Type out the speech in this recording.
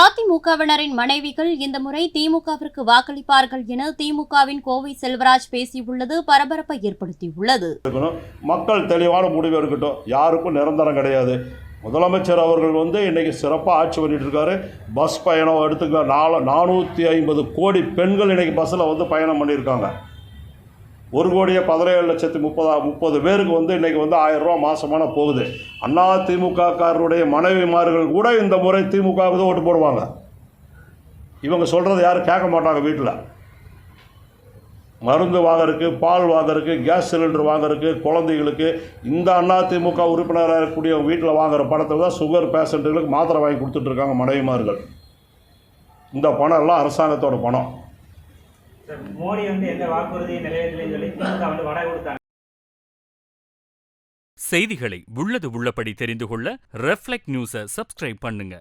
அதிமுகவினரின் மனைவிகள் இந்த முறை திமுகவிற்கு வாக்களிப்பார்கள் என திமுகவின் கோவை செல்வராஜ் பேசியுள்ளது பரபரப்பை ஏற்படுத்தியுள்ளது. மக்கள் தெளிவான முடிவு இருக்கட்டும். யாருக்கும் நிரந்தரம் கிடையாது. முதலமைச்சர் அவர்கள் இன்னைக்கு சிறப்பாக ஆட்சி பண்ணிட்டு இருக்காரு. பஸ் பயணம் எடுத்துக்க 450 கோடி பெண்கள் இன்னைக்கு பஸ்ஸில் பயணம் பண்ணியிருக்காங்க. 1,17,30,30 பேருக்கு இன்னைக்கு 1000 ரூபா மாசமான போகுது. அண்ணா திமுக காரருடைய மனைவிமார்கள் கூட இந்த முறை திமுகவுக்கு ஓட்டு போடுவாங்க. இவங்க சொல்றது யாரும் கேட்க மாட்டாங்க. வீட்டில் மருந்து வாங்கறதுக்கு, பால் வாங்கறதுக்கு, கேஸ் சிலிண்டர் வாங்கறதுக்கு, குழந்தைகளுக்கு இந்த அண்ணா திமுக உறுப்பினராக இருக்கக்கூடிய வீட்டில் வாங்குற பணத்தில் தான் சுகர் பேஷண்ட்டுகளுக்கு மாத்திரை வாங்கி கொடுத்துட்டு இருக்காங்க மனைவிமார்கள். இந்த பணம் எல்லாம் அரசாங்கத்தோட பணம். மோடி எந்த வாக்குறுதியை நிறைவேற்றலை செய்திகளை உள்ளது உள்ளபடி தெரிந்து கொள்ள ரெஃப்ளெக்ட் நியூஸை சப்ஸ்கிரைப் பண்ணுங்க.